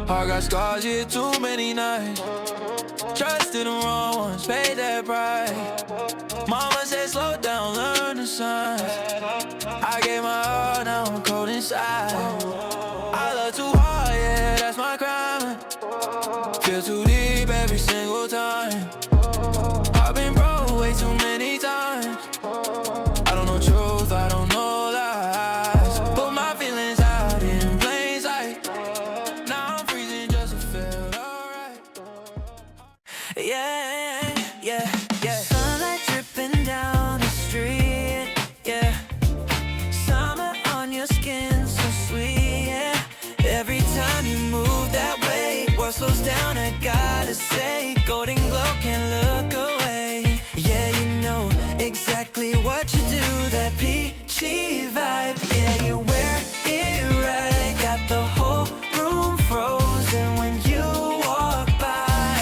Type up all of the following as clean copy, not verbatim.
Heart got scars, yeah, too many nights. Trusted the wrong ones, paid that price. Mama said slow down, learn the signs. I gave my heart, now I'm cold inside. I love too hard, yeah, that's my crime. Feel too deep every single time. I've been broke way too many times. I don't know truth, I don't know lies. Put my feelings out in plain sight. Now I'm freezing just to feel alright. Yeah, yeah, yeah. Sunlight dripping down the street, yeah. Summer on your skin, so sweet, yeah. Every time you move that way, world slows down, I gotta say. Golden glow, can't look away. Yeah, you know exactly what you do. That peachy vibe, yeah, you wear it right. Got the whole room frozen when you walk by.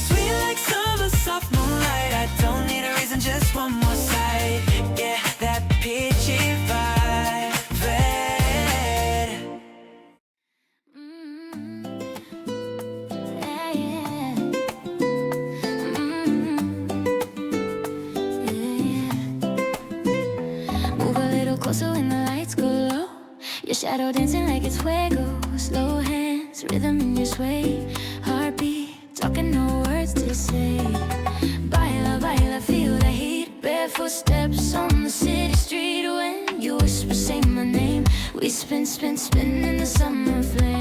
Sweet like summer, soft moonlight. I don't need a reason, just one more sight. Yeah, that peachy vibe. Move a little closer when the lights go low. Your shadow dancing like it's fuego. Slow hands, rhythm in your sway. Heartbeat, talking no words to say. Baila, baila, feel the heat. Bare footsteps on the city street. When you whisper, say my name. We spin, spin, spin in the summer flame.